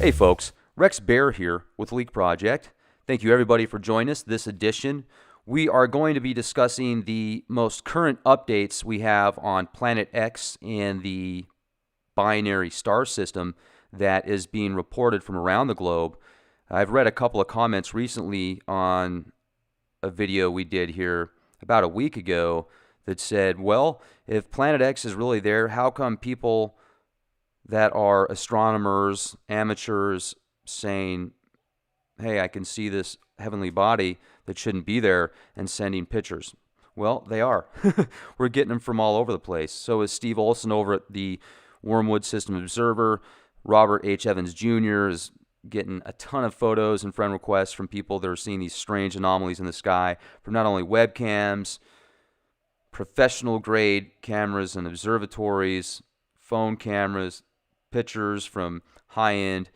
Hey folks, Rex Bear here with Leak Project. Thank you everybody for joining us this edition. We are going to be discussing the most current updates we have on Planet X and the binary star system that is being reported from around the globe. I've read a couple of comments recently on a video we did here about a week ago that said, well, if Planet X is really there, how come people that are astronomers, amateurs, saying, hey, I can see this heavenly body that shouldn't be there, and sending pictures? Well, they are. We're getting them from all over the place. So is Steve Olson over at the Wormwood System Observer. Robert H. Evans Jr. is getting a ton of photos and friend requests from people that are seeing these strange anomalies in the sky from not only webcams, professional grade cameras and observatories, phone cameras, pictures from high-end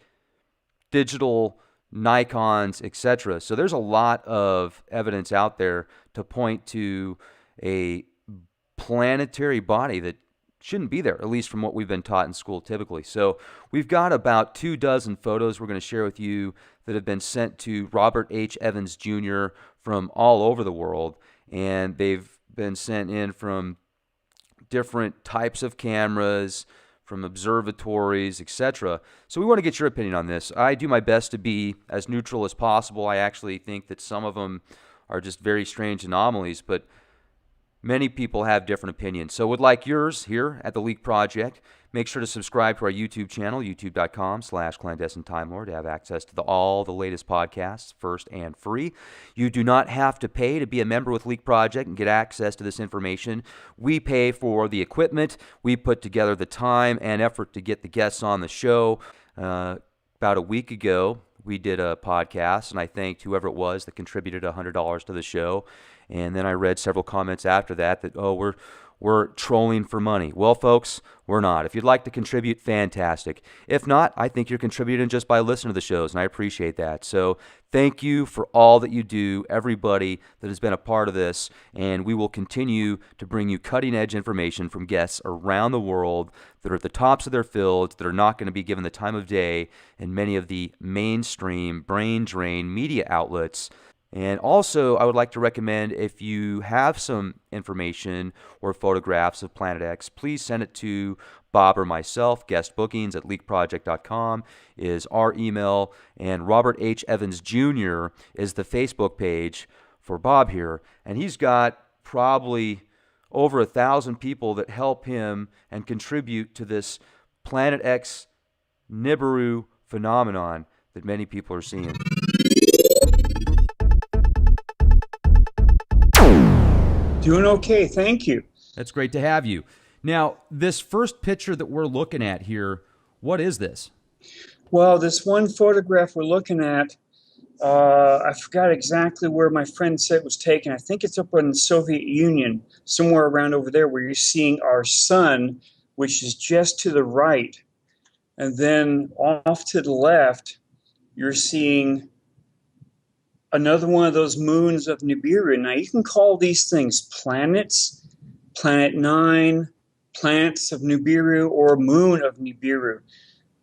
digital Nikons, etc. So there's a lot of evidence out there to point to a planetary body that shouldn't be there, at least from what we've been taught in school typically. So we've got about 24 photos we're going to share with you that have been sent to Robert H. Evans Jr. from all over the world, and they've been sent in from different types of cameras, from observatories, etc. So we want to get your opinion on this. I do my best to be as neutral as possible. I actually think that some of them are just very strange anomalies, but many people have different opinions. So would like yours here at the Leak Project. Make sure to subscribe to our YouTube channel, youtube.com/clandestineTimeLord, to have access to all the latest podcasts, first and free. You do not have to pay to be a member with Leak Project and get access to this information. We pay for the equipment. We put together the time and effort to get the guests on the show. About a week ago, we did a podcast, and I thanked whoever it was that contributed $100 to the show. And then I read several comments after that, oh, we're trolling for money. Well, folks, we're not. If you'd like to contribute, fantastic. If not, I think you're contributing just by listening to the shows, and I appreciate that. So thank you for all that you do, everybody that has been a part of this, and we will continue to bring you cutting-edge information from guests around the world that are at the tops of their fields, that are not going to be given the time of day in many of the mainstream, brain-drain media outlets. And also, I would like to recommend, if you have some information or photographs of Planet X, please send it to Bob or myself. Guest bookings at leakproject.com is our email, and Robert H. Evans Jr. is the Facebook page for Bob here. And he's got probably over 1,000 people that help him and contribute to this Planet X Nibiru phenomenon that many people are seeing. Doing okay, thank you. That's great to have you. Now, this first picture that we're looking at here, what is this? Well, this one photograph we're looking at, I forgot exactly where my friend said it was taken. I think it's up in the Soviet Union, somewhere around over there, where you're seeing our sun, which is just to the right. And then off to the left, you're seeing another one of those moons of Nibiru. Now, you can call these things planets, Planet 9, planets of Nibiru, or moon of Nibiru.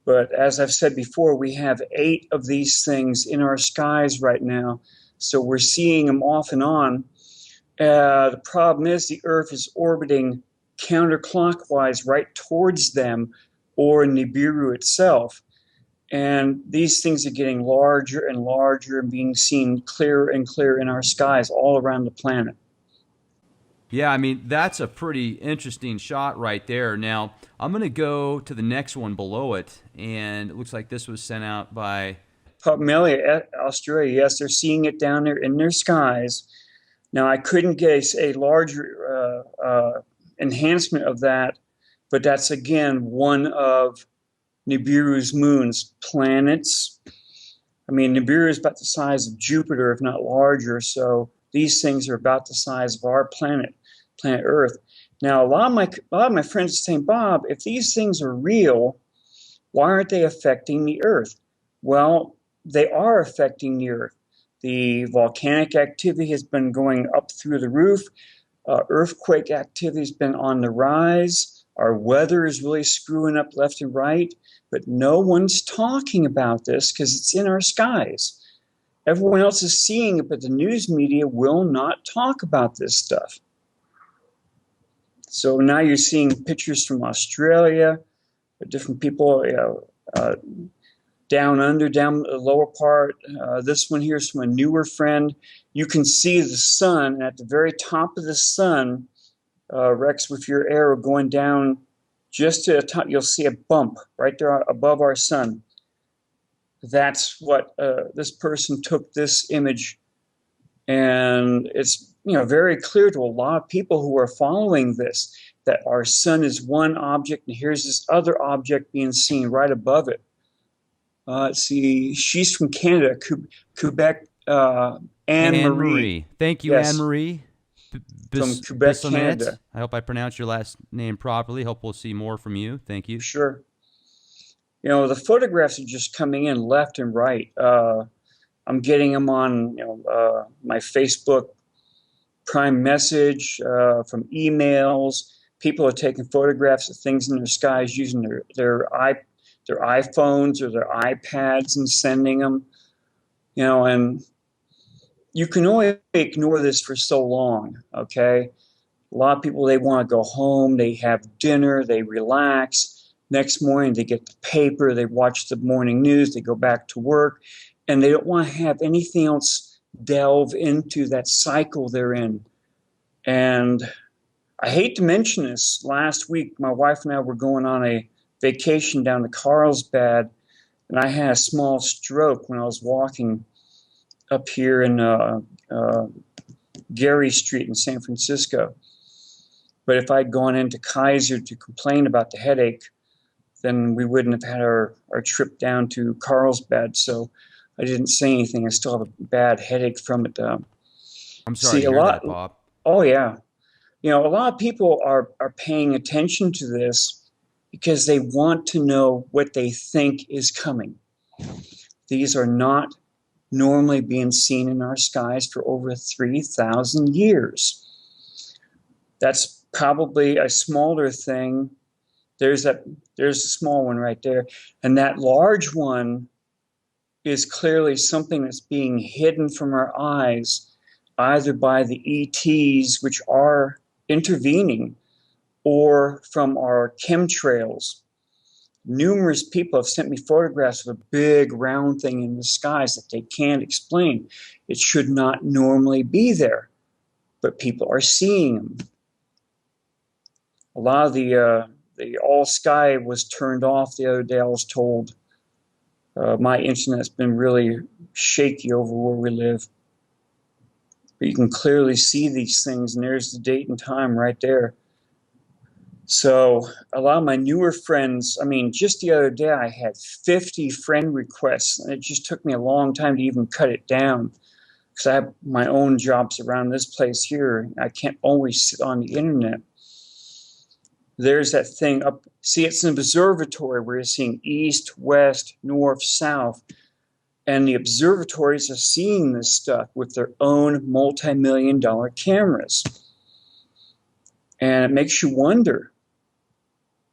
But as I've said before, we have 8 of these things in our skies right now. So we're seeing them off and on. The problem is the Earth is orbiting counterclockwise right towards them, or Nibiru itself. And these things are getting larger and larger and being seen clearer and clearer in our skies all around the planet. Yeah, I mean, that's a pretty interesting shot right there. Now, I'm going to go to the next one below it, and it looks like this was sent out by Melia, Australia. Yes, they're seeing it down there in their skies. Now, I couldn't get a larger enhancement of that, but that's, again, one of Nibiru's moons, planets. I mean, Nibiru is about the size of Jupiter, if not larger, so these things are about the size of our planet Earth. Now, a lot of my friends are saying, Bob, if these things are real, why aren't they affecting the Earth? Well, they are affecting the Earth. The volcanic activity has been going up through the roof. Earthquake activity has been on the rise. Our weather is really screwing up left and right. but no one's talking about this because it's in our skies. Everyone else is seeing it, but the news media will not talk about this stuff. So now you're seeing pictures from Australia, different people, down under, down the lower part. This one here is from a newer friend. You can see the sun, and at the very top of the sun, Rex, with your arrow going down just to the top, you'll see a bump right there above our sun. That's what this person took this image, and it's very clear to a lot of people who are following this that our sun is one object, and here's this other object being seen right above it. Let's see, she's from Canada, Quebec. Anne-Marie. Thank you, yes. Anne-Marie. From Quebec, Canada. I hope I pronounced your last name properly. Hope we'll see more from you. Thank you. Sure. The photographs are just coming in left and right. I'm getting them on my Facebook Prime Message, from emails. People are taking photographs of things in their skies using their iPhones or their iPads and sending them. And you can only ignore this for so long, okay? A lot of people, they want to go home, they have dinner, they relax. Next morning, they get the paper, they watch the morning news, they go back to work, and they don't want to have anything else delve into that cycle they're in. And I hate to mention this. Last week, my wife and I were going on a vacation down to Carlsbad, and I had a small stroke when I was walking up here in Gary Street in San Francisco. But if I'd gone into Kaiser to complain about the headache, then we wouldn't have had our trip down to Carlsbad. So I didn't say anything. I still have a bad headache from it. I'm sorry to hear that, Bob. Oh, yeah. A lot of people are paying attention to this because they want to know what they think is coming. These are not normally being seen in our skies for over 3,000 years. That's probably a smaller thing. There's a small one right there. And that large one is clearly something that's being hidden from our eyes, either by the ETs, which are intervening, or from our chemtrails. Numerous people have sent me photographs of a big round thing in the skies that they can't explain. It should not normally be there, but people are seeing them. A lot of the all sky was turned off the other day, I was told. My internet's been really shaky over where we live. But you can clearly see these things, and there's the date and time right there. So a lot of my newer friends, just the other day I had 50 friend requests, and it just took me a long time to even cut it down because I have my own jobs around this place here. I can't always sit on the internet. There's that thing up. See, it's an observatory where you're seeing east, west, north, south. And the observatories are seeing this stuff with their own multi-million-dollar cameras. And it makes you wonder.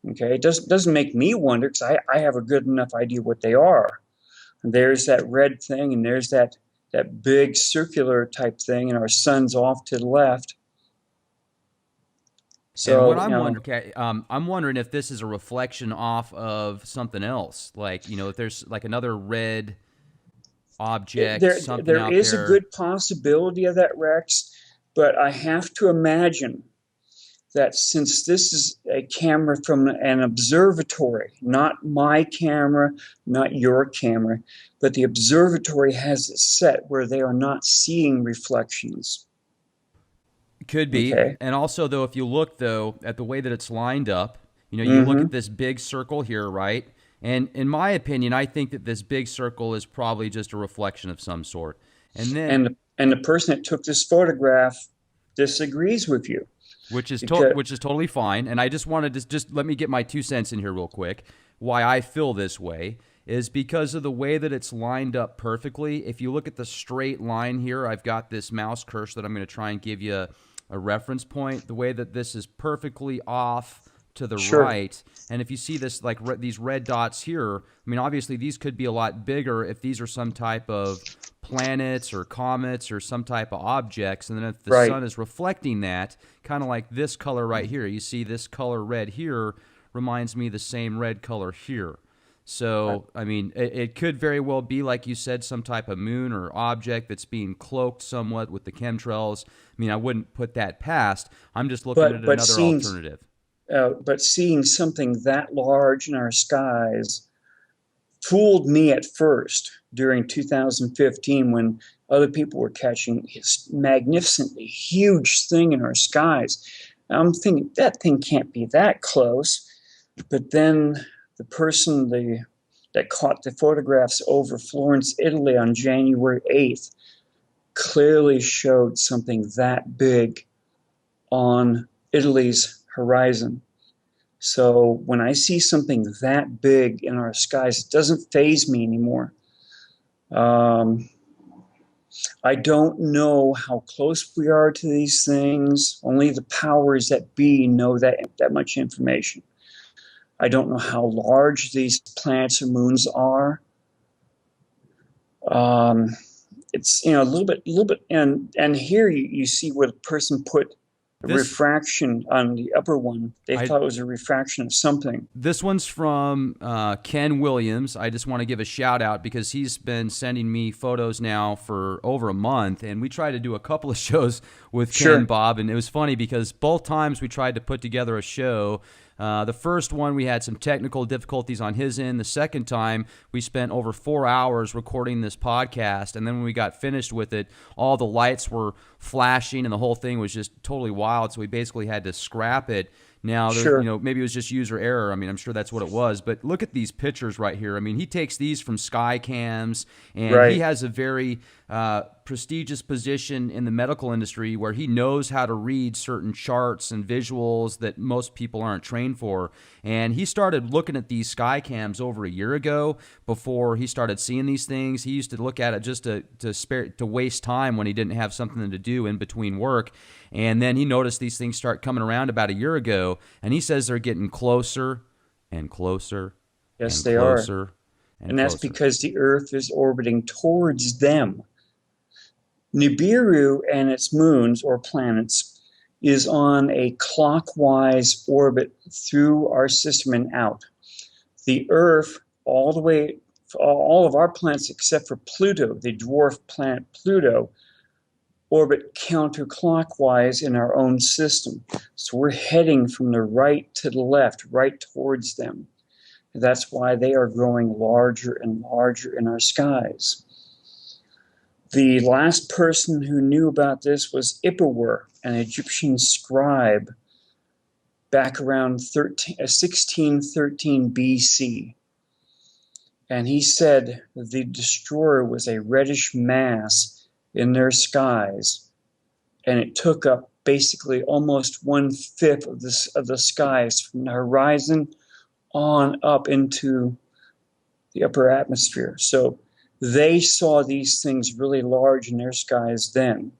Okay, it doesn't make me wonder because I have a good enough idea what they are. And there's that red thing, and there's that big circular type thing, and our sun's off to the left. So and what I'm wondering if this is a reflection off of something else, like if there's like another red object, something there out is there. A good possibility of that, Rex, but I have to imagine that since this is a camera from an observatory, not my camera, not your camera, but the observatory has it set where they are not seeing reflections. Could be. Okay. And also, though, if you look, though, at the way that it's lined up, you look at this big circle here, right? And in my opinion, I think that this big circle is probably just a reflection of some sort. And then, and the person that took this photograph disagrees with you. Which is totally fine. And I just wanted to just let me get my 2 cents in here real quick. Why I feel this way is because of the way that it's lined up perfectly. If you look at the straight line here, I've got this mouse cursor that I'm going to try and give you a reference point. The way that this is perfectly off to the Sure. right. And if you see this, like these red dots here, I mean, obviously these could be a lot bigger if these are some type of planets or comets or some type of objects. And then if the Right. sun is reflecting that, kind of like this color right here, you see this color red here reminds me of the same red color here. Right. So, I mean, it could very well be, like you said, some type of moon or object that's being cloaked somewhat with the chemtrails. I mean, I wouldn't put that past. I'm just looking at But another seeing alternative. but seeing something that large in our skies fooled me at first during 2015 when other people were catching this magnificently huge thing in our skies. I'm thinking that thing can't be that close. But then the person that caught the photographs over Florence, Italy on January 8th clearly showed something that big on Italy's horizon. So when I see something that big in our skies, it doesn't faze me anymore. Um, I don't know how close we are to these things. Only the powers that be know that much information. I don't know how large these planets or moons are. Um, it's a little bit, and here you see where the person put a This refraction on the upper one. They I thought it was a refraction of something. This one's from Ken Williams. I just want to give a shout out because he's been sending me photos now for over a month, and we tried to do a couple of shows with Ken, Sure, Bob, and it was funny because both times we tried to put together a show. The first one, we had some technical difficulties on his end. The second time, we spent over 4 hours recording this podcast. And then when we got finished with it, all the lights were flashing and the whole thing was just totally wild. So we basically had to scrap it. Now, sure, maybe it was just user error. I mean, I'm sure that's what it was. But look at these pictures right here. I mean, he takes these from sky cams, and he right. has a very prestigious position in the medical industry where he knows how to read certain charts and visuals that most people aren't trained for. And he started looking at these sky cams over a year ago before he started seeing these things. He used to look at it just to waste time when he didn't have something to do in between work. And then he noticed these things start coming around about a year ago, and he says they're getting closer and closer Yes, and they are. closer and And that's closer. because the Earth is orbiting towards them. Nibiru and its moons or planets is on a clockwise orbit through our system and out. The Earth, all the way, all of our planets except for Pluto, the dwarf planet Pluto, orbit counterclockwise in our own system. So we're heading from the right to the left, right towards them. That's why they are growing larger and larger in our skies. The last person who knew about this was Ipawer, an Egyptian scribe, back around 1613 BC. And he said the destroyer was a reddish mass in their skies, and it took up basically almost 1/5 of the skies from the horizon on up into the upper atmosphere. So they saw these things really large in their skies then.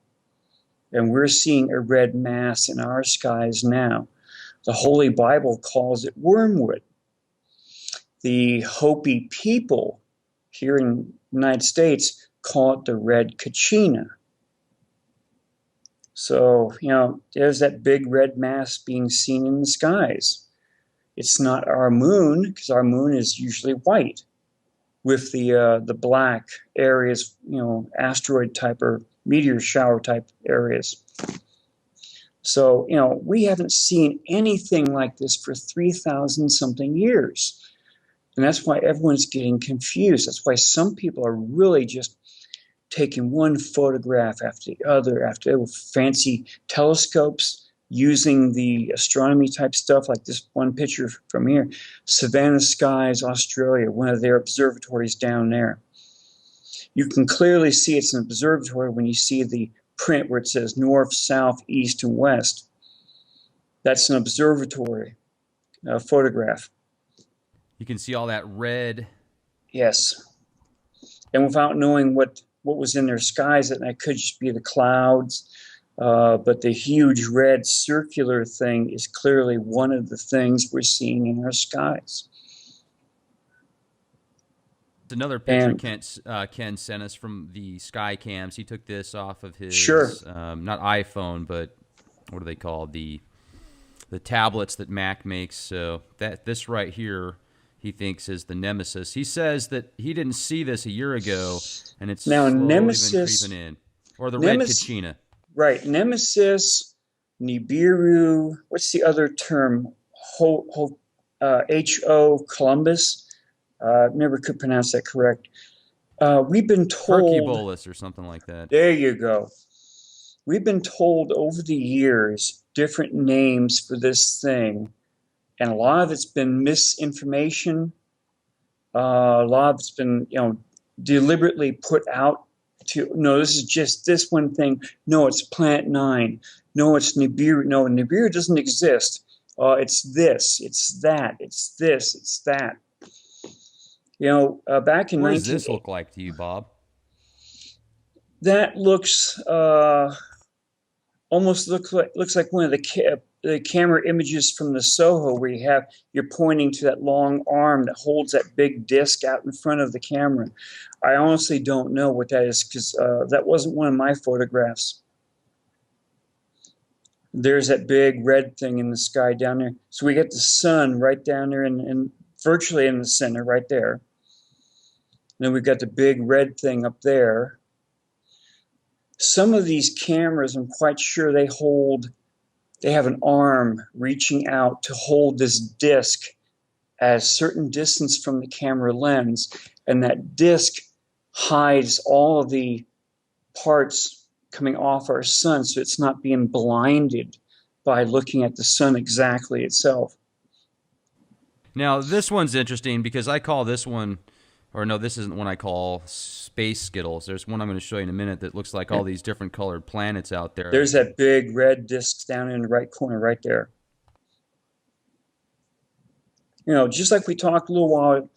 And we're seeing a red mass in our skies now. The Holy Bible calls it wormwood. The Hopi people here in the United States call it the red kachina. So, there's that big red mass being seen in the skies. It's not our moon, because our moon is usually white with the black areas, asteroid type or meteor shower type areas. So, we haven't seen anything like this for 3,000 something years. And that's why everyone's getting confused. That's why some people are really just taking one photograph after the other, with fancy telescopes, using the astronomy type stuff like this one picture from here, Savannah Skies, Australia, one of their observatories down there. You can clearly see it's an observatory when you see the print where it says north, south, east, and west. That's an observatory photograph. You can see all that red. Yes. And without knowing what was in their skies, that could just be the clouds. But the huge red circular thing is clearly one of the things we're seeing in our skies. Another picture And Ken sent us from the sky cams. He took this off of sure, his not iPhone, but what are they called? The tablets that Mac makes. So this right here, he thinks is the Nemesis. He says that he didn't see this a year ago, and it's now slowly been Nemesis, creeping in, or the red Nemesis, Kachina. right? Nemesis, Nibiru. What's the other term? Ho, Columbus. Never could pronounce that correct. We've been told, Hercubolus or something like that. there you go. We've been told over the years different names for this thing, and a lot of it's been misinformation. A lot of it's been, deliberately put out to, no, this is just this one thing. No, it's Plant 9. No, it's Nibiru. No, Nibiru doesn't exist. It's this, it's that, it's this, it's that. Back in What does 19... this look like to you, Bob? That looks almost looks like one of the camera images from the Soho where you're pointing to that long arm that holds that big disc out in front of the camera. I honestly don't know what that is because that wasn't one of my photographs. There's that big red thing in the sky down there. So we get the sun right down there and virtually in the center right there. And then we've got the big red thing up there. Some of these cameras, I'm quite sure they have an arm reaching out to hold this disc at a certain distance from the camera lens, and that disc hides all of the parts coming off our sun, so it's not being blinded by looking at the sun exactly itself. Now, this one's interesting because I call this one, or no, this isn't one I call Space Skittles. There's one I'm going to show you in a minute that looks like all these different colored planets out there. There's that big red disc down in the right corner right there. Just like we talked a little while,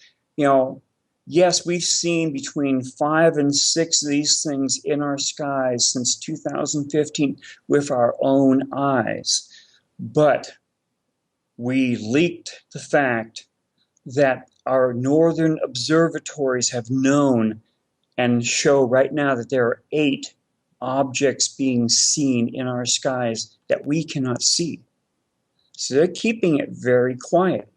yes, we've seen between 5 and 6 of these things in our skies since 2015 with our own eyes. But we leaked the fact that our northern observatories have known and show right now that there are 8 objects being seen in our skies that we cannot see. So they're keeping it very quiet.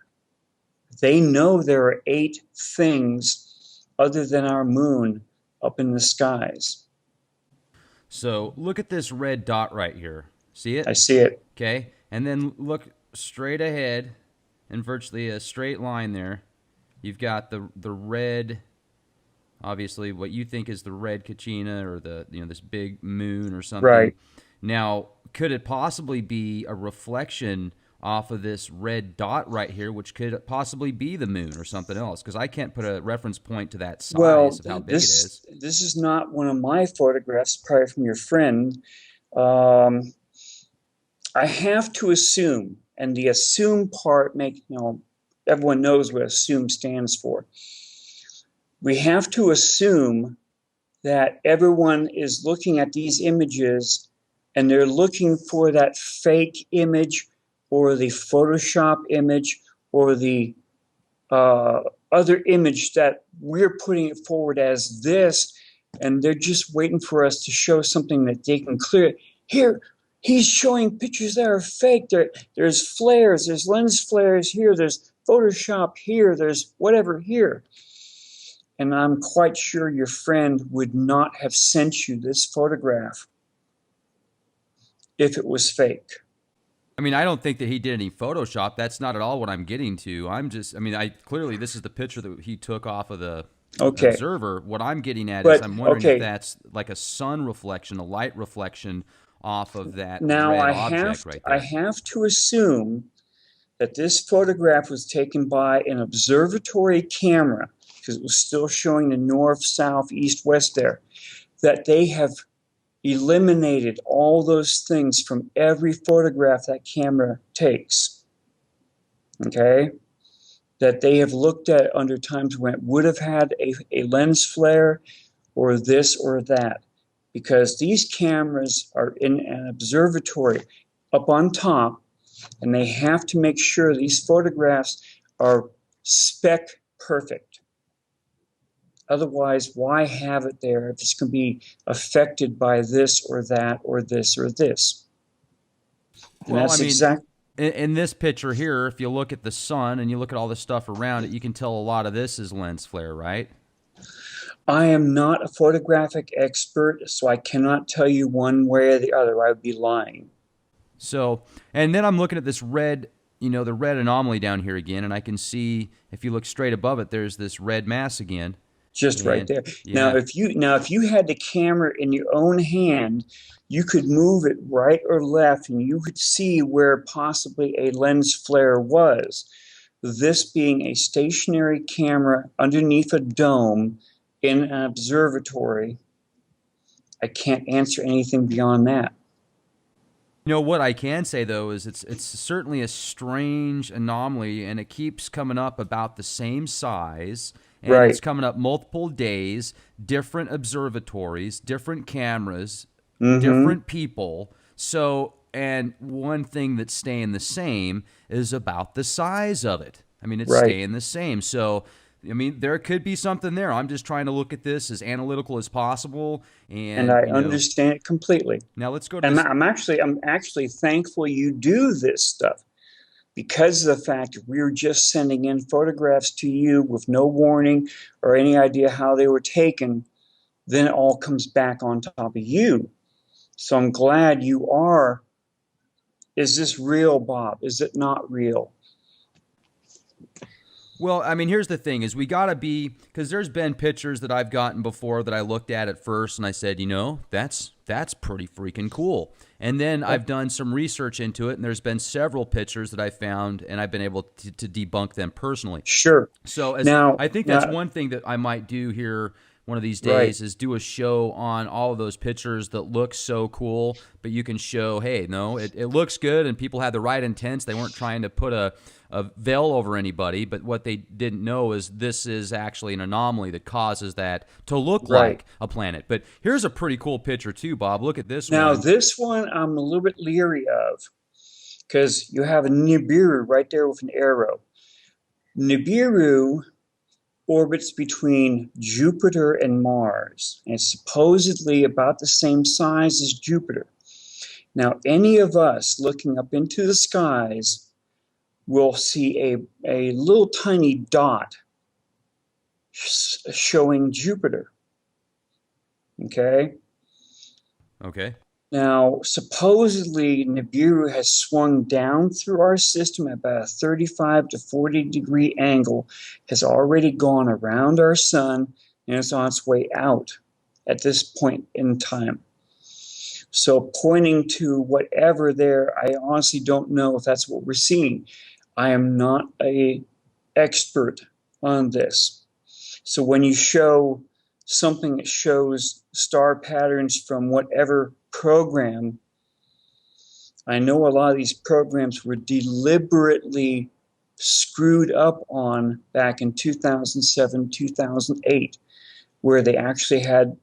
They know there are 8 things other than our moon up in the skies. So look at this red dot right here. See it? I see it. Okay. And then look straight ahead in virtually a straight line there. You've got the red, obviously what you think is the red Kachina or this big moon or something. Right. Now, could it possibly be a reflection off of this red dot right here, which could possibly be the moon or something else? Because I can't put a reference point to that size of how big it is. This is not one of my photographs, probably from your friend. I have to assume, and the assume part everyone knows what assume stands for. We have to assume that everyone is looking at these images and they're looking for that fake image or the Photoshop image or the other image that we're putting it forward as this, and they're just waiting for us to show something that they can clear. Here, he's showing pictures that are fake. There's flares, there's lens flares here, there's Photoshop here, there's whatever here. And I'm quite sure your friend would not have sent you this photograph if it was fake. I mean, I don't think that he did any Photoshop. That's not at all what I'm getting to. Clearly this is the picture that he took off of the observer. What I'm getting at is I'm wondering if that's like a sun reflection, a light reflection off of that red object right there. I have to assume that this photograph was taken by an observatory camera, because it was still showing the north, south, east, west there, that they have eliminated all those things from every photograph that camera takes. Okay? That they have looked at under times when it would have had a lens flare or this or that. because these cameras are in an observatory up on top, and they have to make sure these photographs are spec perfect. Otherwise, why have it there if it's going to be affected by this or that or this or this? And Well, I that's mean, exact. in this picture here, if you look at the sun and you look at all the stuff around it, you can tell a lot of this is lens flare, right? I am not a photographic expert, so I cannot tell you one way or the other. I would be lying. So, and then I'm looking at this red, the red anomaly down here again, and I can see if you look straight above it, there's this red mass again. Just right And there. yeah, Now if you had the camera in your own hand, you could move it right or left, and you could see where possibly a lens flare was. This being a stationary camera underneath a dome in an observatory, I can't answer anything beyond that. what I can say though is it's certainly a strange anomaly, and it keeps coming up about the same size, and it's Right. coming up multiple days, different observatories, different cameras, Mm-hmm. different people. So, and one thing that's staying the same is about the size of it. I mean, it's Right. staying the same. So, I mean, there could be something there. I'm just trying to look at this as analytical as possible. And And, I understand it completely. now let's go to And this. I'm actually thankful you do this stuff, because of the fact that we were just sending in photographs to you with no warning or any idea how they were taken. Then it all comes back on top of you. So I'm glad you are. Is this real, Bob? Is it not real? Well, I mean, here's the thing: is we gotta be, because there's been pictures that I've gotten before that I looked at first and I said, that's pretty freaking cool. And then I've done some research into it, and there's been several pictures that I found, and I've been able to debunk them personally. Sure. So as Now, I think that's one thing that I might do here one of these right, days is do a show on all of those pictures that look so cool, but you can show, hey, no, it looks good and people had the right intents. They weren't trying to put a veil over anybody, but what they didn't know is this is actually an anomaly that causes that to look right. like a planet. But here's a pretty cool picture too, Bob. Look at this Now, one. this one I'm a little bit leery of, because you have a Nibiru right there with an arrow. Nibiru orbits between Jupiter and Mars, and it's supposedly about the same size as Jupiter. Now, any of us looking up into the skies will see a little tiny dot showing Jupiter. Okay? Okay. Now, supposedly, Nibiru has swung down through our system at about a 35 to 40-degree angle, has already gone around our sun, and is on its way out at this point in time. So, pointing to whatever there, I honestly don't know if that's what we're seeing. I am not an expert on this. So, when you show something that shows star patterns from whatever program, I know a lot of these programs were deliberately screwed up on back in 2007, 2008, where they actually had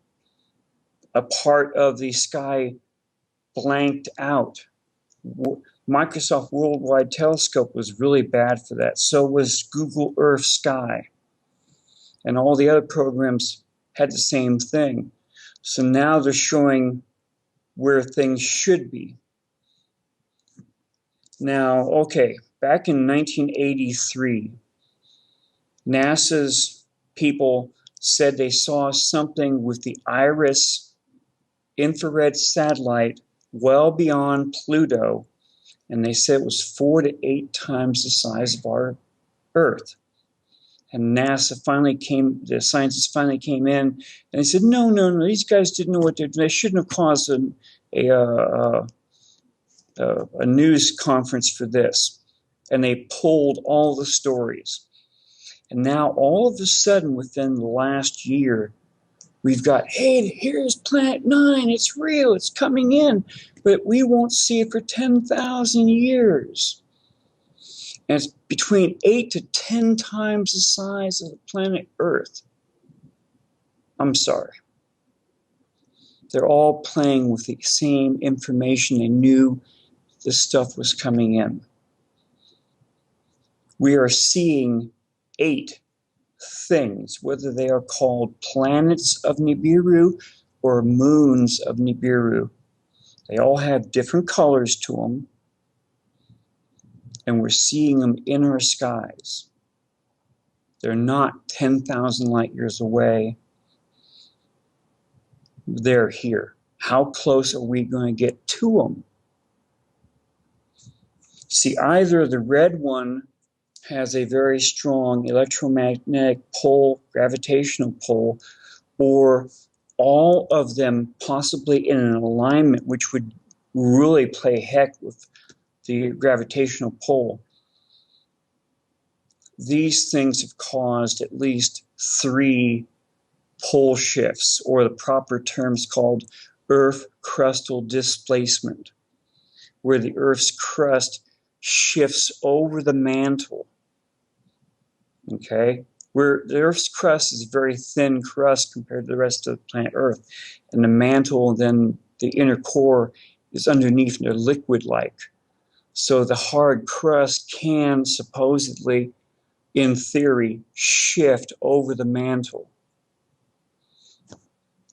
a part of the sky blanked out. Microsoft Worldwide Telescope was really bad for that. So was Google Earth Sky. And all the other programs had the same thing. So now they're showing where things should be. Now, okay, back in 1983, NASA's people said they saw something with the IRIS infrared satellite well beyond Pluto, and they said it was 4 to 8 times the size of our Earth. And the scientists finally came in, and they said, no, these guys didn't know what they're doing. They shouldn't have caused a news conference for this. And they pulled all the stories. And now, all of a sudden, within the last year, we've got, hey, here's Planet 9. It's real. It's coming in. But we won't see it for 10,000 years. And it's between 8 to 10 times the size of the planet Earth. I'm sorry. They're all playing with the same information. They knew this stuff was coming in. We are seeing 8 things, whether they are called planets of Nibiru or moons of Nibiru. They all have different colors to them, and we're seeing them in our skies. They're not 10,000 light years away. They're here. How close are we going to get to them? See, either the red one has a very strong electromagnetic pull, gravitational pull, or all of them possibly in an alignment, which would really play heck with the gravitational pull. These things have caused at least 3 pole shifts, or the proper term is called Earth crustal displacement, where the Earth's crust shifts over the mantle. Okay? Where the Earth's crust is a very thin crust compared to the rest of the planet Earth, and the mantle, then the inner core, is underneath, and they're liquid-like. So the hard crust can supposedly, in theory, shift over the mantle.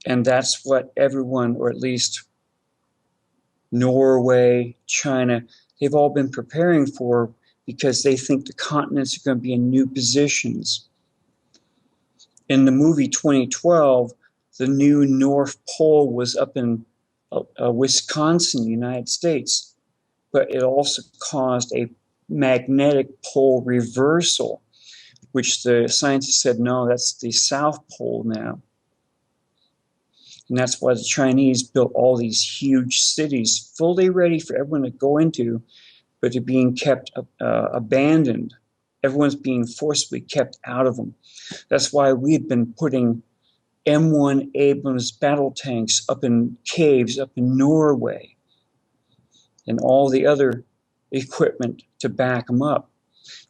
And that's what everyone, or at least Norway, China, they've all been preparing for, because they think the continents are going to be in new positions. In the movie 2012, the new North Pole was up in Wisconsin, United States, but it also caused a magnetic pole reversal, which the scientists said, no, that's the South Pole now. And that's why the Chinese built all these huge cities, fully ready for everyone to go into, but they're being kept abandoned. Everyone's being forcibly kept out of them. That's why we've been putting M1 Abrams battle tanks up in caves up in Norway and all the other equipment to back them up,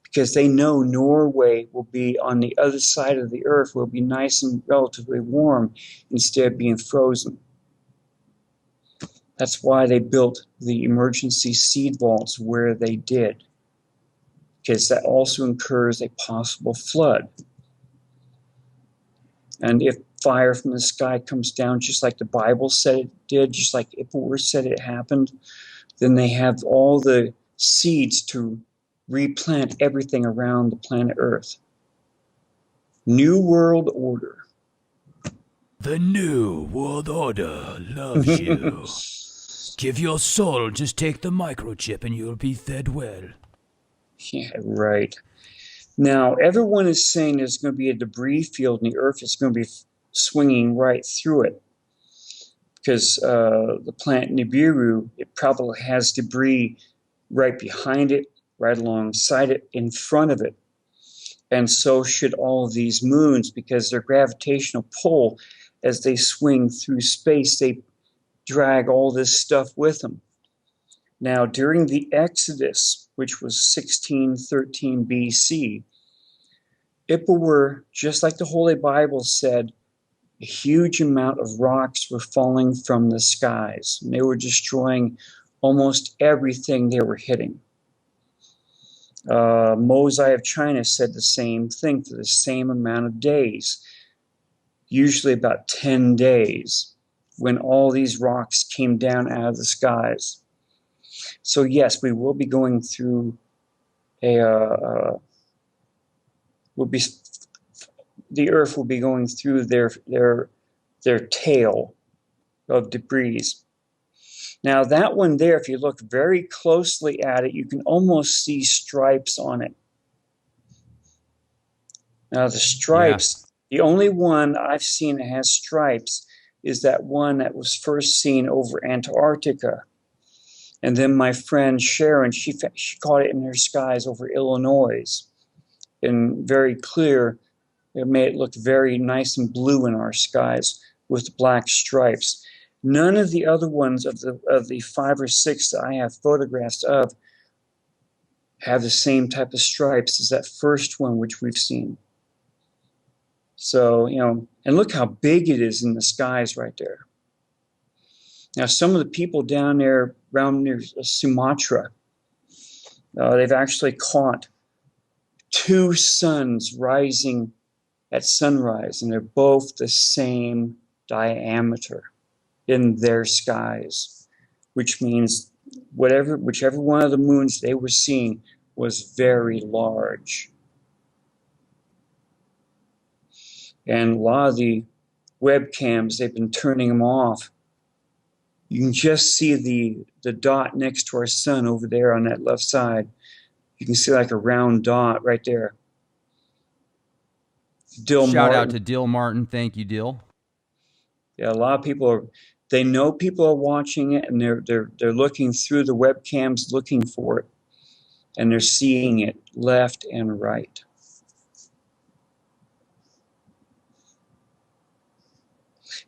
because they know Norway will be on the other side of the Earth, will be nice and relatively warm instead of being frozen. That's why they built the emergency seed vaults where they did, because that also incurs a possible flood. And if fire from the sky comes down, just like the Bible said it did, just like Ippelwer said it happened, then they have all the seeds to replant everything around the planet Earth. New World Order. The New World Order loves you. Give your soul, just take the microchip and you'll be fed well. Yeah, right. Now, everyone is saying there's going to be a debris field and the Earth is going to be swinging right through it, because the planet Nibiru, it probably has debris right behind it, right alongside it, in front of it. And so should all of these moons, because their gravitational pull, as they swing through space, they drag all this stuff with them. Now, during the Exodus, which was 1613 BC, Ippelwer, just like the Holy Bible said, a huge amount of rocks were falling from the skies, and they were destroying almost everything they were hitting. Mosai of China said the same thing for the same amount of days, usually about 10 days, when all these rocks came down out of the skies. So yes, we will be going through the Earth will be going through their tail of debris. Now that one there, if you look very closely at it, you can almost see stripes on it. Now the stripes, the only one I've seen that has stripes is that one that was first seen over Antarctica. And then my friend Sharon, she caught it in her skies over Illinois. And very clear, it made it look very nice and blue in our skies with black stripes. None of the other ones of the 5 or 6 that I have photographs of have the same type of stripes as that first one which we've seen. So, and look how big it is in the skies right there. Now, some of the people down there around near Sumatra, they've actually caught two suns rising at sunrise, and they're both the same diameter in their skies, which means whichever one of the moons they were seeing was very large. And a lot of the webcams, they've been turning them off. You can just see the dot next to our sun over there on that left side. You can see like a round dot right there. Dill Shout Martin. Out to Dill Martin. Thank you, Dill. Yeah, a lot of people they know people are watching it, and they're looking through the webcams looking for it, and they're seeing it left and right.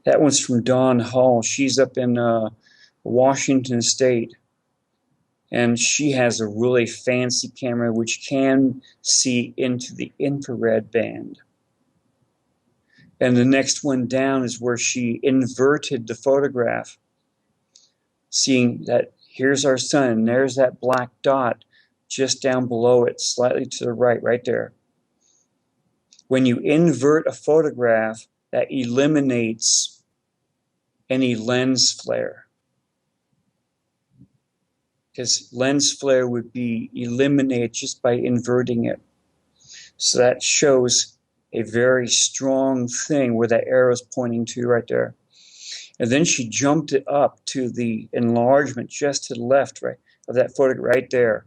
That one's from Dawn Hall. She's up in Washington State, and she has a really fancy camera which can see into the infrared band. And the next one down is where she inverted the photograph, seeing that here's our sun, and there's that black dot just down below it, slightly to the right, right there. When you invert a photograph, that eliminates any lens flare. Because lens flare would be eliminated just by inverting it. So that shows a very strong thing where that arrow is pointing to right there. And then she jumped it up to the enlargement just to the left, right, of that photograph right there.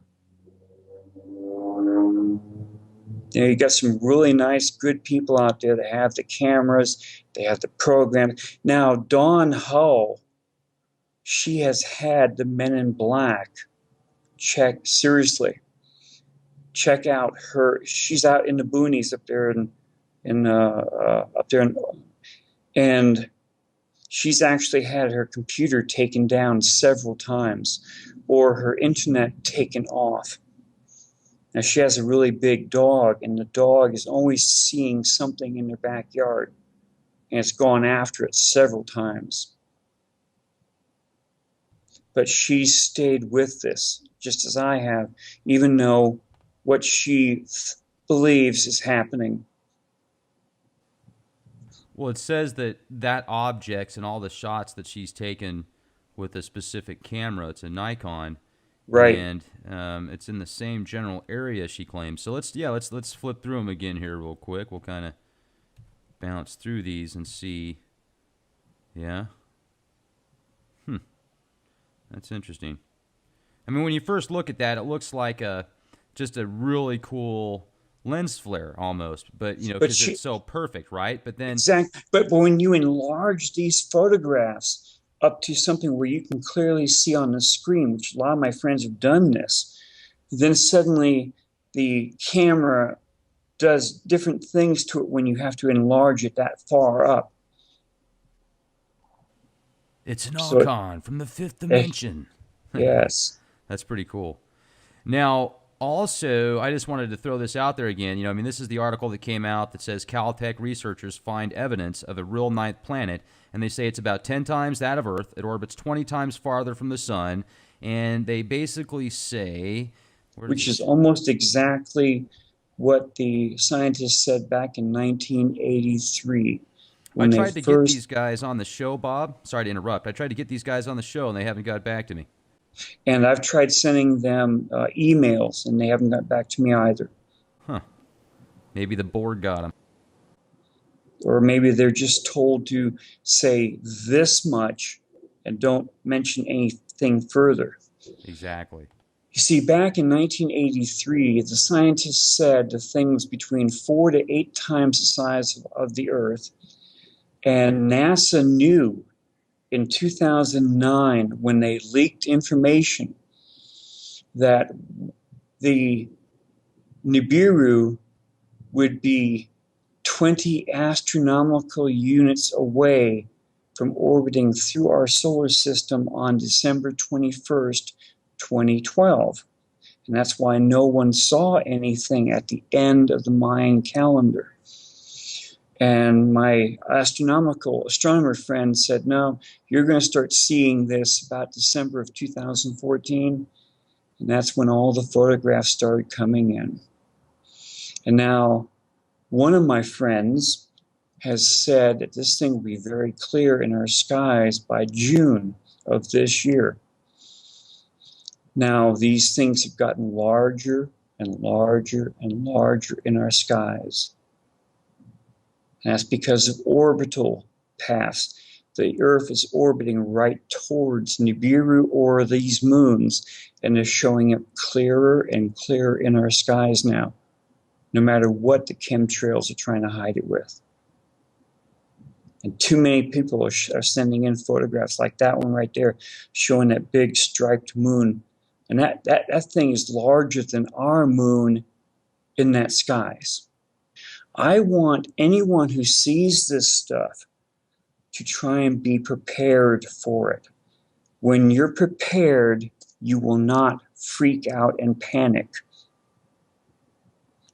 You know, you got some really nice, good people out there that have the cameras, they have the program. Now, Dawn Hull, she has had the Men in Black check out her. She's out in the boonies up there and she's actually had her computer taken down several times, or her internet taken off. Now, she has a really big dog, and the dog is always seeing something in their backyard, and it's gone after it several times. But she stayed with this, just as I have, even though what she believes is happening. Well, it says that objects and all the shots that she's taken with a specific camera, it's a Nikon, right? And it's in the same general area, she claims. So let's flip through them again here real quick. We'll kind of bounce through these and see. Yeah. That's interesting. I mean, when you first look at that, it looks like just a really cool lens flare almost, but because it's so perfect, right? But then exactly. But when you enlarge these photographs up to something where you can clearly see on the screen, which a lot of my friends have done this, then suddenly the camera does different things to it when you have to enlarge it that far up. It's an icon from the fifth dimension. Yes. That's pretty cool. Now, also, I just wanted to throw this out there again. This is the article that came out that says Caltech researchers find evidence of a real ninth planet, and they say it's about 10 times that of Earth. It orbits 20 times farther from the sun, and they basically say... Which is almost exactly what the scientists said back in 1983. I tried to get these guys on the show, Bob. Sorry to interrupt. I tried to get these guys on the show, and they haven't got back to me. And I've tried sending them emails, and they haven't got back to me either. Huh. Maybe the board got them. Or maybe they're just told to say this much and don't mention anything further. Exactly. You see, back in 1983, the scientists said the thing was between 4 to 8 times the size of the Earth. And NASA knew in 2009, when they leaked information, that the Nibiru would be 20 astronomical units away from orbiting through our solar system on December 21st, 2012. And that's why no one saw anything at the end of the Mayan calendar. And my astronomer friend said, no, you're going to start seeing this about December of 2014. And that's when all the photographs started coming in. And now one of my friends has said that this thing will be very clear in our skies by June of this year. Now, these things have gotten larger and larger and larger in our skies. And that's because of orbital paths. The Earth is orbiting right towards Nibiru or these moons, and they're showing up clearer and clearer in our skies now, no matter what the chemtrails are trying to hide it with. And too many people are sending in photographs like that one right there, showing that big striped moon. And that thing is larger than our moon in that skies. I want anyone who sees this stuff to try and be prepared for it. When you're prepared, you will not freak out and panic.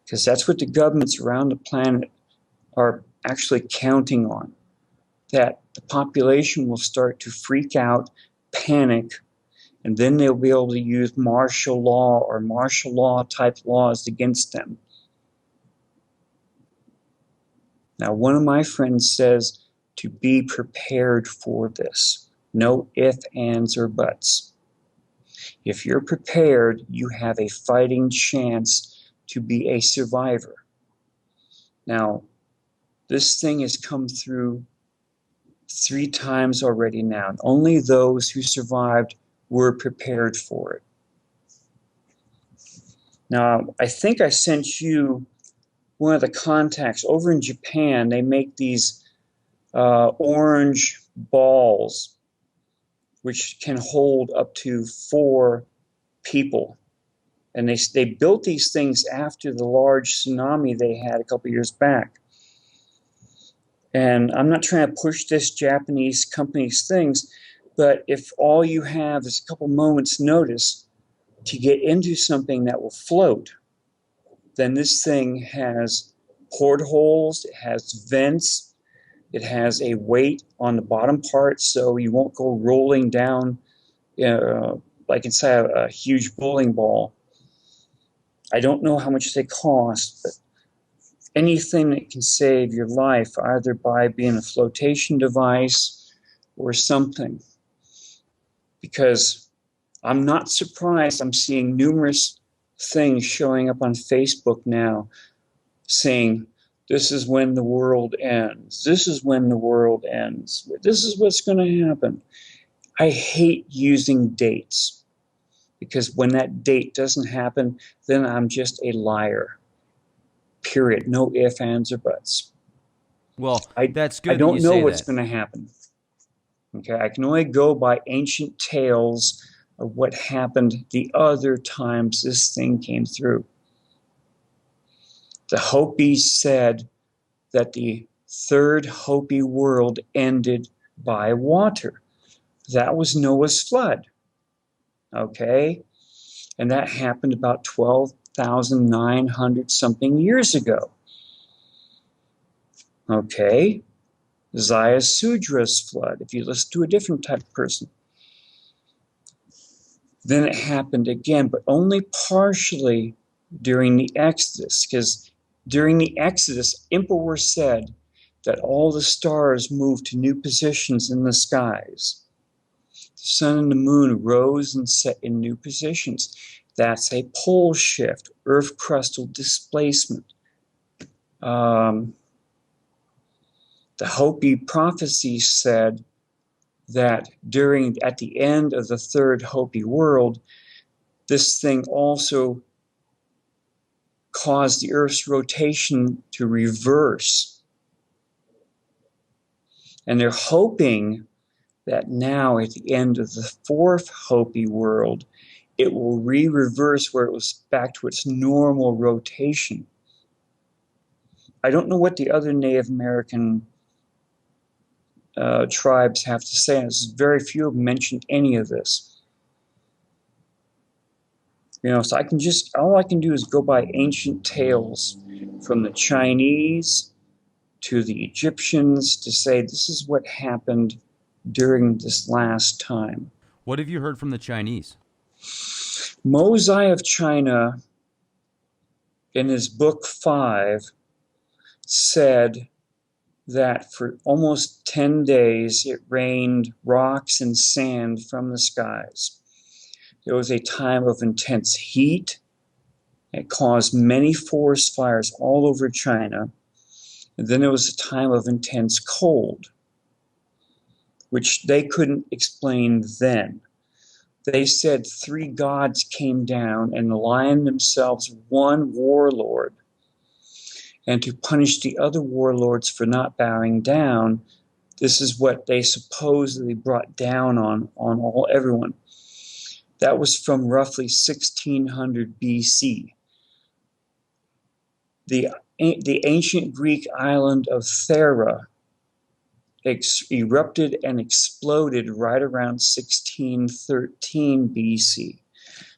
Because that's what the governments around the planet are actually counting on. That the population will start to freak out, panic, and then they'll be able to use martial law or martial law type laws against them. Now, one of my friends says to be prepared for this. No ifs, ands, or buts. If you're prepared, you have a fighting chance to be a survivor. Now, this thing has come through 3 times already now. And only those who survived were prepared for it. Now, I think I sent you one of the contacts over in Japan. They make these orange balls which can hold up to 4 people. And they built these things after the large tsunami they had a couple years back. And I'm not trying to push this Japanese company's things, but if all you have is a couple moments notice to get into something that will float, then this thing has portholes, it has vents, it has a weight on the bottom part so you won't go rolling down like inside a huge bowling ball. I don't know how much they cost, but anything that can save your life, either by being a flotation device or something. Because I'm not surprised I'm seeing numerous things showing up on Facebook now saying, this is when the world ends. This is when the world ends. This is what's going to happen. I hate using dates because when that date doesn't happen, then I'm just a liar. Period. No ifs, ands, or buts. Well, that's good. I don't that you know say what's that. going to happen. Okay, I can only go by ancient tales of what happened the other times this thing came through. The Hopis said that the 3rd Hopi world ended by water. That was Noah's flood. Okay? And that happened about 12,900 something years ago. Okay? Zaya Sudra's flood, if you listen to a different type of person. Then it happened again, but only partially during the Exodus, because during the Exodus, Emperor said that all the stars moved to new positions in the skies. The sun and the moon rose and set in new positions. That's a pole shift, Earth crustal displacement. The Hopi prophecy said that at the end of the 3rd Hopi world, this thing also caused the Earth's rotation to reverse. And they're hoping that now at the end of the 4th Hopi world, it will reverse where it was back to its normal rotation. I don't know what the other Native American tribes have to say, and very few have mentioned any of this. So all I can do is go by ancient tales from the Chinese, to the Egyptians to say this is what happened during this last time. What have you heard from the Chinese? Mosai of China, in his book 5, said that for almost 10 days it rained rocks and sand from the skies. There was a time of intense heat. It caused many forest fires all over China. And then there was a time of intense cold, which they couldn't explain then. They said 3 gods came down and aligned themselves one warlord. And to punish the other warlords for not bowing down, this is what they supposedly brought down on everyone. That was from roughly 1600 BC. The ancient Greek island of Thera erupted and exploded right around 1613 BC.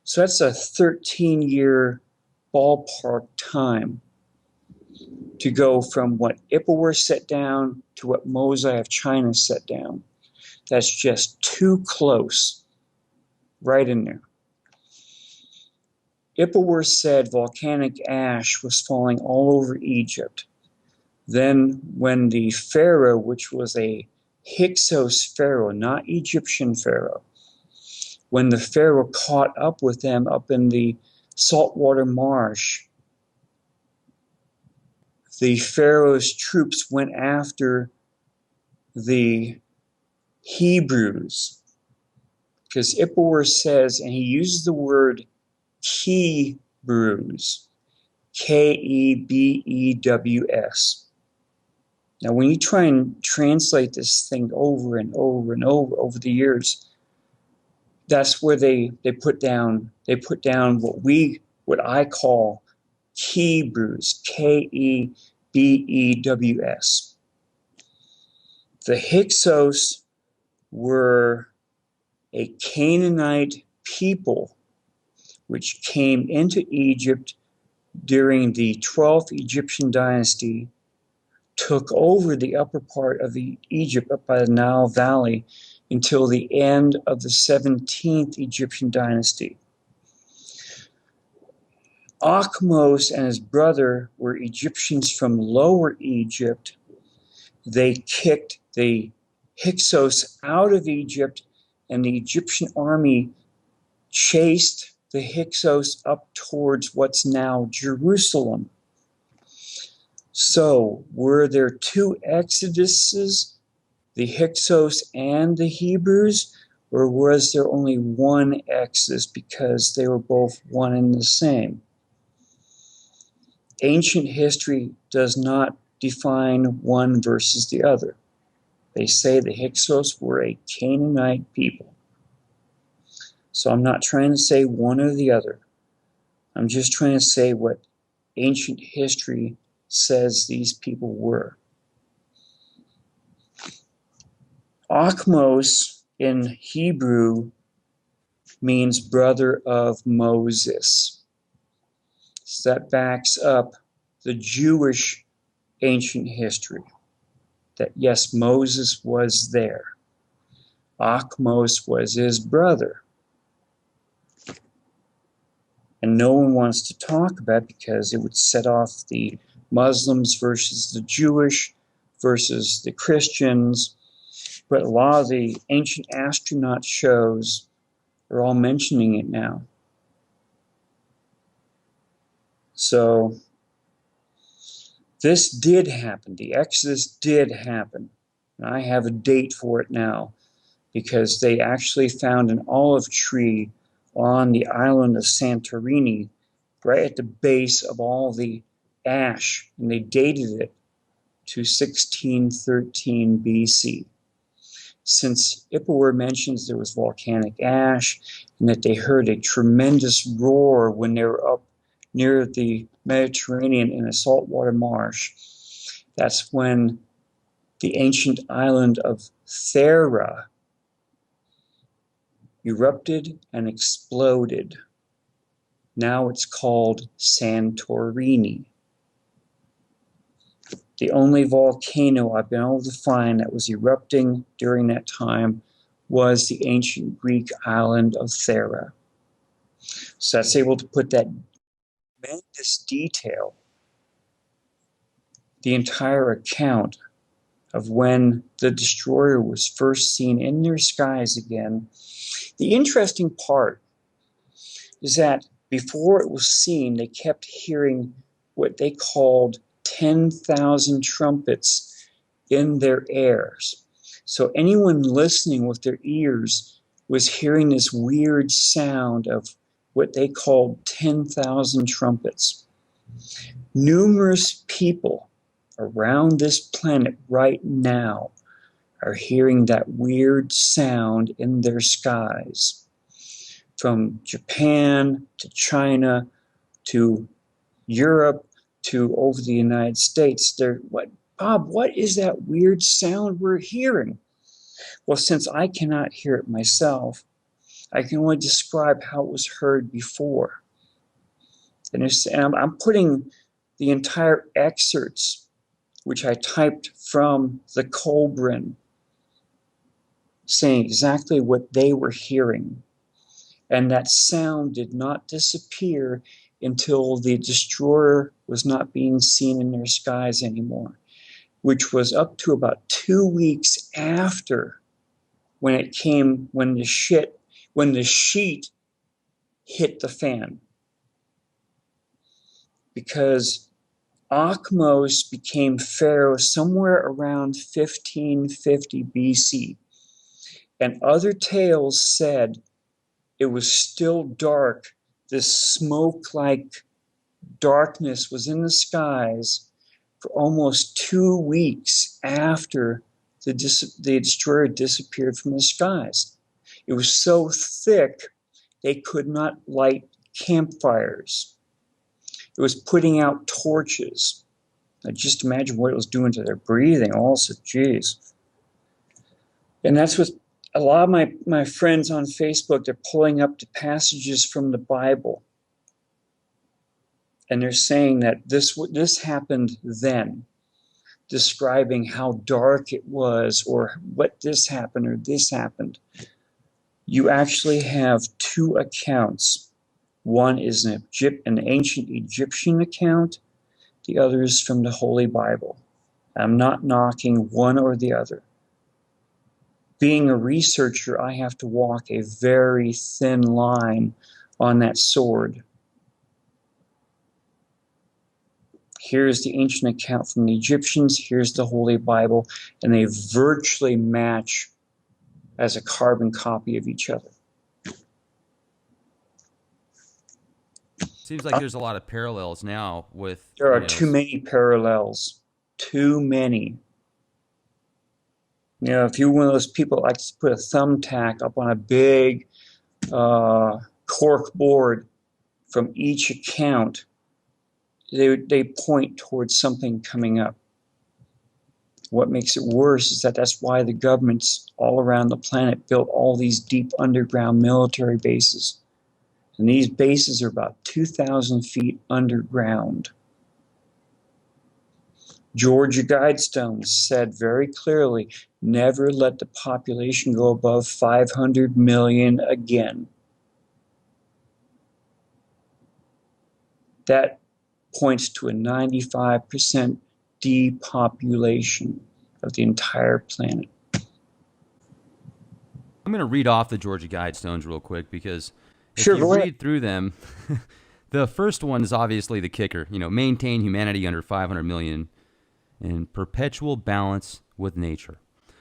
So that's a 13-year ballpark time to go from what Ipuwer set down to what Mosai of China set down. That's just too close, right in there. Ipuwer said volcanic ash was falling all over Egypt. Then when the pharaoh, which was a Hyksos pharaoh, not Egyptian pharaoh, when the pharaoh caught up with them up in the saltwater marsh, the pharaoh's troops went after the Hebrews, because Ipuwer says, and he uses the word Kebews, Kebews. Now, when you try and translate this thing over and over and over the years, that's where they put down what I call Kebews, Kebews. The Hyksos were a Canaanite people which came into Egypt during the 12th Egyptian dynasty, took over the upper part of Egypt up by the Nile Valley until the end of the 17th Egyptian dynasty. Akhmos and his brother were Egyptians from Lower Egypt. They kicked the Hyksos out of Egypt, and the Egyptian army chased the Hyksos up towards what's now Jerusalem. So, were there 2 exoduses, the Hyksos and the Hebrews, or was there only one exodus because they were both one and the same? Ancient history does not define one versus the other. They say the Hyksos were a Canaanite people. So I'm not trying to say one or the other. I'm just trying to say what ancient history says these people were. Akhmos in Hebrew means brother of Moses. So that backs up the Jewish ancient history, that yes, Moses was there. Akhmos was his brother. And no one wants to talk about it because it would set off the Muslims versus the Jewish versus the Christians. But a lot of the ancient astronaut shows are all mentioning it now. So this did happen. The Exodus did happen. And I have a date for it now because they actually found an olive tree on the island of Santorini, right at the base of all the ash, and they dated it to 1613 BC. Since Ipuwer mentions there was volcanic ash and that they heard a tremendous roar when they were up near the Mediterranean in a saltwater marsh, that's when the ancient island of Thera erupted and exploded. Now it's called Santorini. The only volcano I've been able to find that was erupting during that time was the ancient Greek island of Thera. So that's able to put that tremendous detail, the entire account of when the destroyer was first seen in their skies again. The interesting part is that before it was seen, they kept hearing what they called 10,000 trumpets in their ears. So anyone listening with their ears was hearing this weird sound of what they called 10,000 trumpets. Numerous people around this planet right now are hearing that weird sound in their skies. From Japan to China to Europe to over the United States. Bob, what is that weird sound we're hearing? Well, since I cannot hear it myself, I can only describe how it was heard before. And I'm putting the entire excerpts, which I typed from the Colbrin, saying exactly what they were hearing. And that sound did not disappear until the destroyer was not being seen in their skies anymore, which was up to about 2 weeks after when the sheet hit the fan. Because Akhmos became pharaoh somewhere around 1550 BC. And other tales said it was still dark. This smoke-like darkness was in the skies for almost 2 weeks after the destroyer disappeared from the skies. It was so thick they could not light campfires. It was putting out torches. I just imagine what it was doing to their breathing also. Geez. And that's what a lot of my friends on Facebook, they're pulling up the passages from the Bible. And they're saying that this happened then, describing how dark it was, or what this happened, or this happened. You actually have two accounts. One is an ancient Egyptian account. The other is from the Holy Bible. I'm not knocking one or the other. Being a researcher, I have to walk a very thin line on that sword. Here's the ancient account from the Egyptians, here's the Holy Bible, and they virtually match as a carbon copy of each other. Seems like there's a lot of parallels now with... There are too many parallels. Too many. You know, if you're one of those people that likes to put a thumbtack up on a big cork board from each account, they point towards something coming up. What makes it worse is that that's why the governments all around the planet built all these deep underground military bases. And these bases are about 2,000 feet underground. Georgia Guidestones said very clearly, never let the population go above 500 million again. That points to a 95% depopulation of the entire planet. I'm going to read off the Georgia Guidestones real quick because if Sure, you read through them, the first one is obviously the kicker. You know, maintain humanity under 500 million in perpetual balance with nature.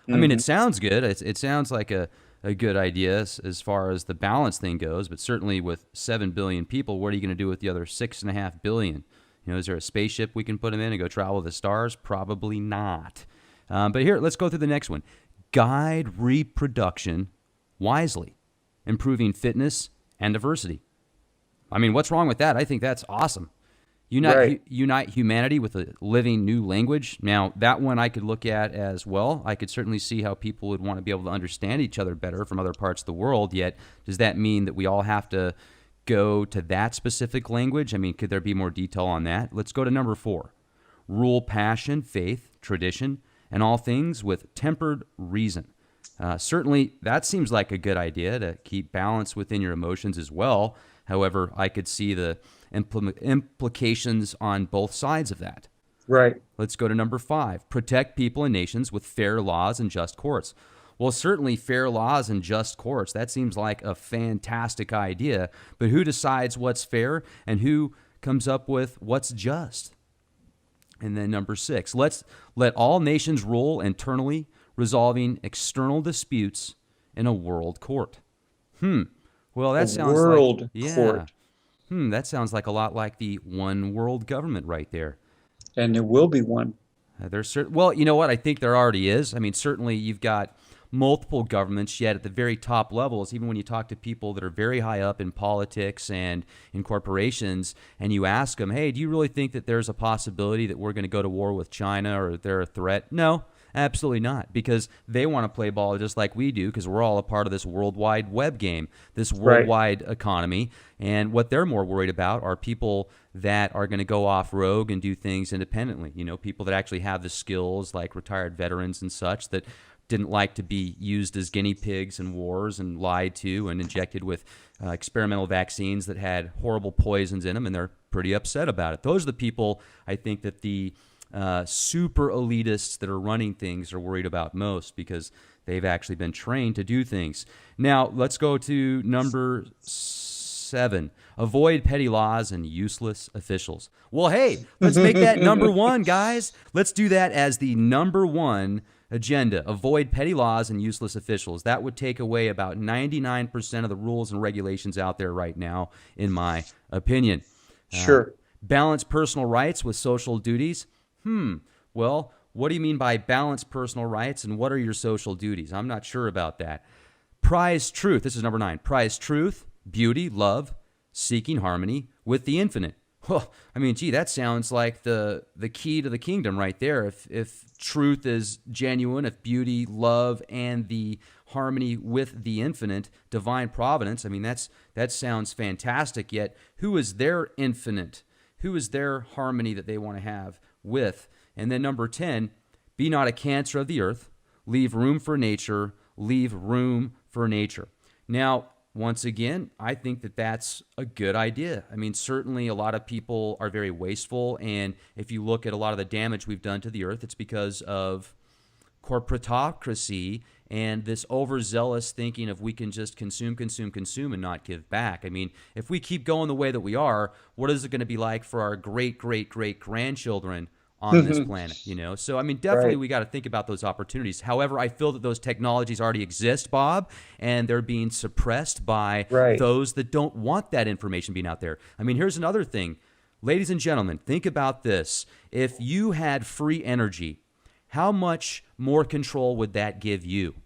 I mean, it sounds good. It sounds like a good idea as far as the balance thing goes, but certainly with 7 billion people, what are you going to do with the other 6.5 billion? You know, is there a spaceship we can put them in and go travel the stars? Probably not. But here, let's go through the next one. Guide reproduction wisely, improving fitness and diversity. I mean, what's wrong with that? I think that's awesome. Unite humanity with a living new language. Now, that one I could look at as well. I could certainly see how people would want to be able to understand each other better from other parts of the world. Yet, does that mean that we all have to go to that specific language? I mean, could there be more detail on that? Let's go to number 4. rule passion, faith, tradition, and all things with tempered reason. Certainly, that seems like a good idea to keep balance within your emotions as well. However, I could see the implications on both sides of that. Right. Let's go to number 5. Protect people and nations with fair laws and just courts. Well, certainly fair laws and just courts, that seems like a fantastic idea. But who decides what's fair and who comes up with what's just? And then number 6, let all nations rule internally, resolving external disputes in a world court. Well, that sounds world like court. That sounds like a lot like the one world government right there. And there will be one. Well, you know what? I think there already is. I mean, certainly you've got multiple governments, yet at the very top levels, even when you talk to people that are very high up in politics and in corporations, and you ask them, hey, do you really think that there's a possibility that we're going to go to war with China or they're a threat? No, absolutely not, because they want to play ball just like we do, because we're all a part of this worldwide web game, this worldwide economy. And what they're more worried about are people that are going to go off rogue and do things independently. You know, people that actually have the skills, like retired veterans and such, that didn't like to be used as guinea pigs in wars and lied to and injected with experimental vaccines that had horrible poisons in them, and they're pretty upset about it. Those are the people I think that the super elitists that are running things are worried about most, because they've actually been trained to do things. Now, let's go to number 7. Avoid petty laws and useless officials. Well, hey, let's make that number 1, guys. Let's do that as the number 1 agenda. Avoid petty laws and useless officials. That would take away about 99% of the rules and regulations out there right now, in my opinion. Sure. Balance personal rights with social duties. Well, what do you mean by balance personal rights, and what are your social duties? I'm not sure about that. Prize truth. This is number 9. Prize truth, beauty, love, seeking harmony with the infinite. Well, I mean, gee, that sounds like the key to the kingdom right there. If truth is genuine, if beauty, love, and the harmony with the infinite, divine providence, I mean, that sounds fantastic. Yet, who is their infinite? Who is their harmony that they want to have with? And then number 10, be not a cancer of the earth. Leave room for nature. Leave room for nature. Now, once again, I think that that's a good idea. I mean, certainly a lot of people are very wasteful, and if you look at a lot of the damage we've done to the earth, it's because of corporatocracy and this overzealous thinking of we can just consume and not give back. I mean, if we keep going the way that we are, what is it going to be like for our great-great-great-grandchildren on this planet, you know? So, I mean, definitely we got to think about those opportunities. However, I feel that those technologies already exist, Bob, and they're being suppressed by those that don't want that information being out there. I mean, here's another thing. Ladies and gentlemen, think about this. If you had free energy, how much more control would that give you?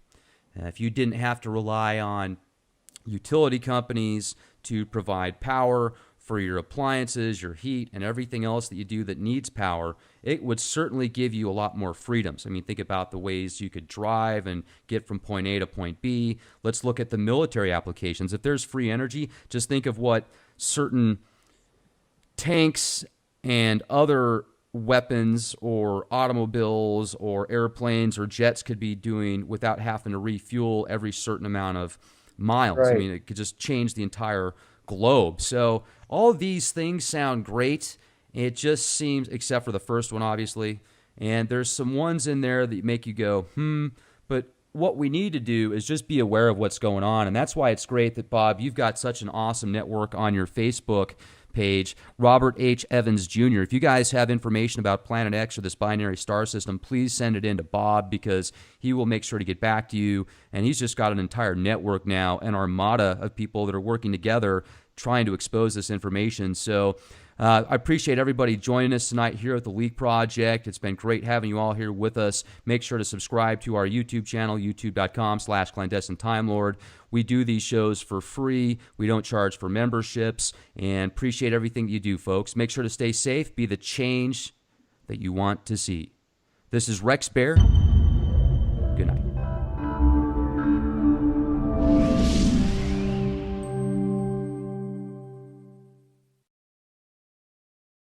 If you didn't have to rely on utility companies to provide power for your appliances, your heat, and everything else that you do that needs power, it would certainly give you a lot more freedoms. I mean, think about the ways you could drive and get from point A to point B. Let's look at the military applications. If there's free energy, just think of what certain tanks and other weapons or automobiles or airplanes or jets could be doing without having to refuel every certain amount of miles. I mean, it could just change the entire globe. So all of these things sound great. It just seems, except for the first one, obviously, and there's some ones in there that make you go, but what we need to do is just be aware of what's going on. And that's why it's great that, Bob, you've got such an awesome network on your Facebook page, Robert H. Evans Jr. If you guys have information about Planet X or this binary star system, please send it in to Bob, because he will make sure to get back to you. And he's just got an entire network now, an armada of people that are working together trying to expose this information. So I appreciate everybody joining us tonight here at the Leak Project. It's been great having you all here with us. Make sure to subscribe to our YouTube channel, youtube.com/clandestine Time Lord. We do these shows for free. We don't charge for memberships, and appreciate everything that you do, folks. Make sure to stay safe. Be the change that you want to see. This is Rex Bear. Good night.